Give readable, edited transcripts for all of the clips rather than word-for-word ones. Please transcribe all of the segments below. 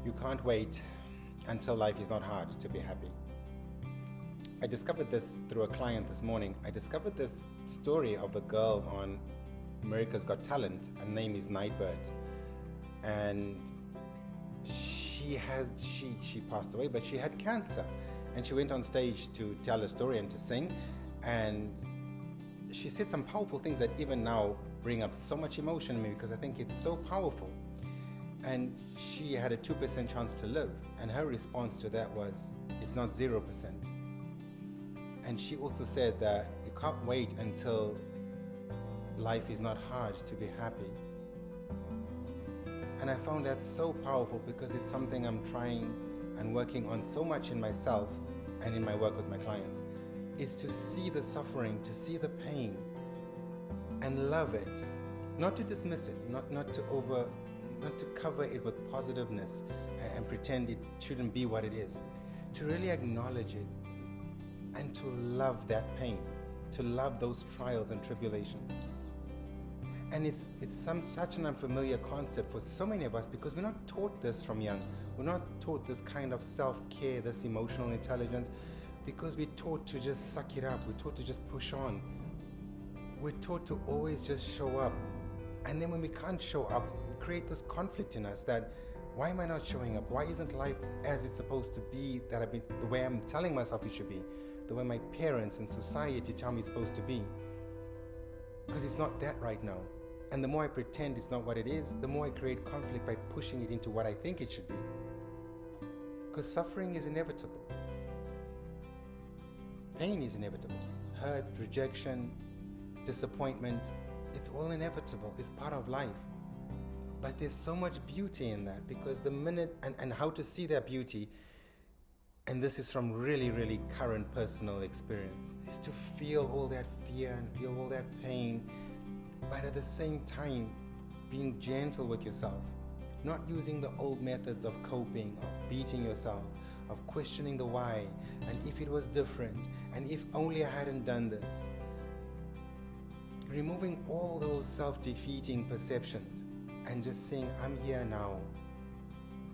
You can't wait until life is not hard to be happy. I discovered this through a client this morning. I discovered this story of a girl on America's Got Talent. Her name is Nightbird. And she passed away, but she had cancer. And she went on stage to tell a story and to sing. And she said some powerful things that even now bring up so much emotion in me because I think it's so powerful. And she had a 2% chance to live, and her response to that was, it's not 0%. And she also said that you can't wait until life is not hard to be happy. And I found that so powerful because it's something I'm trying and working on so much in myself and in my work with my clients, is to see the suffering, to see the pain and love it, not to dismiss it, not to cover it with positiveness and pretend it shouldn't be what it is. To really acknowledge it and to love that pain, to love those trials and tribulations. And it's such an unfamiliar concept for so many of us because we're not taught this from young. We're not taught this kind of self-care, this emotional intelligence, because we're taught to just suck it up. We're taught to just push on. We're taught to always just show up. And then when we can't show up, we create this conflict in us that, why am I not showing up? Why isn't life as it's supposed to be, the way I'm telling myself it should be, the way my parents and society tell me it's supposed to be? Because it's not that right now. And the more I pretend it's not what it is, the more I create conflict by pushing it into what I think it should be. Because suffering is inevitable. Pain is inevitable. Hurt, rejection, disappointment, it's all inevitable. It's part of life. But there's so much beauty in that, because the minute, and how to see that beauty, and this is from really, really current personal experience, is to feel all that fear and feel all that pain, but at the same time being gentle with yourself, not using the old methods of coping, of beating yourself, of questioning the why, and if it was different, and if only I hadn't done this. Removing all those self-defeating perceptions and just saying, I'm here now,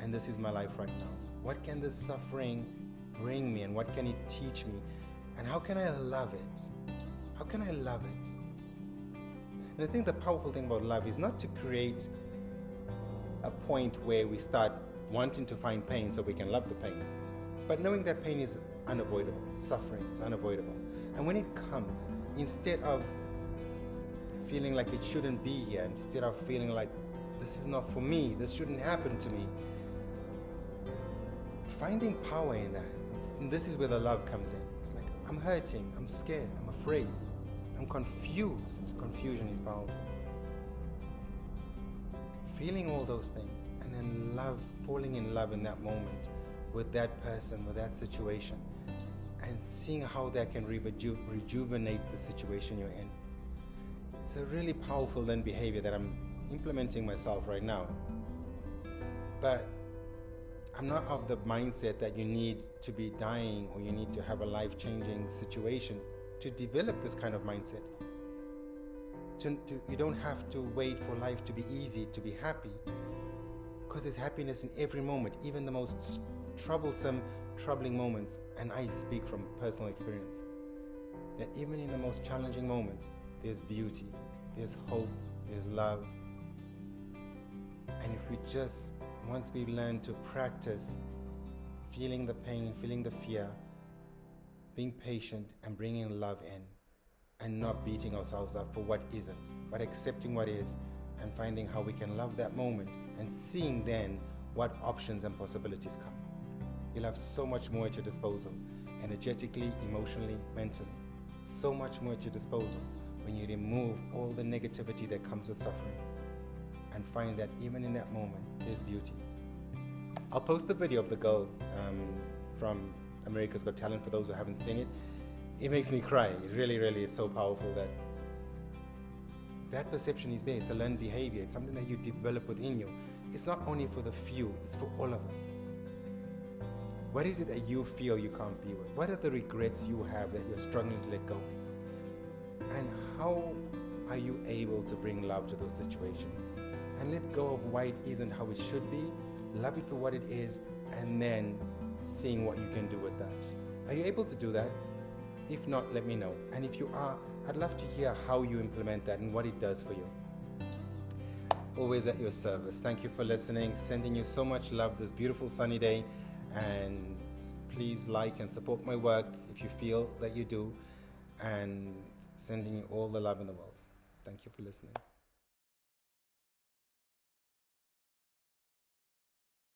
and this is my life right now. What can this suffering bring me, and what can it teach me, and how can I love it? How can I love it? And I think the powerful thing about love is not to create a point where we start wanting to find pain so we can love the pain, but knowing that pain is unavoidable, suffering is unavoidable. And when it comes, instead of feeling like it shouldn't be here, instead of feeling like this is not for me, this shouldn't happen to me, finding power in that. And this is where the love comes in. It's like, I'm hurting, I'm scared, I'm afraid, I'm confused. Confusion is powerful. Feeling all those things, and then falling in love in that moment with that person, with that situation, and seeing how that can rejuvenate the situation you're in. It's a really powerful learned behavior that I'm implementing myself right now. But I'm not of the mindset that you need to be dying or you need to have a life-changing situation to develop this kind of mindset. You don't have to wait for life to be easy, to be happy, because there's happiness in every moment, even the most troubling moments. And I speak from personal experience, that even in the most challenging moments, there's beauty, there's hope, there's love. And if we just, once we learn to practice feeling the pain, feeling the fear, being patient and bringing love in, and not beating ourselves up for what isn't, but accepting what is and finding how we can love that moment and seeing then what options and possibilities come. You'll have so much more at your disposal, energetically, emotionally, mentally. So much more at your disposal when you remove all the negativity that comes with suffering and find that even in that moment, there's beauty. I'll post the video of the girl from America's Got Talent for those who haven't seen it. It makes me cry. It really, it's so powerful that perception is there. It's a learned behavior. It's something that you develop within you. It's not only for the few, it's for all of us. What is it that you feel you can't be with? What are the regrets you have that you're struggling to let go? And how are you able to bring love to those situations and let go of why it isn't how it should be love it for what it is, and then seeing what you can do with that. Are you able to do that? If not, let me know. And if you are, I'd love to hear how you implement that and what it does for you. Always at your service. Thank you for listening. Sending you so much love this beautiful sunny day. And please like and support my work if you feel that you do. And sending you all the love in the world. Thank you for listening.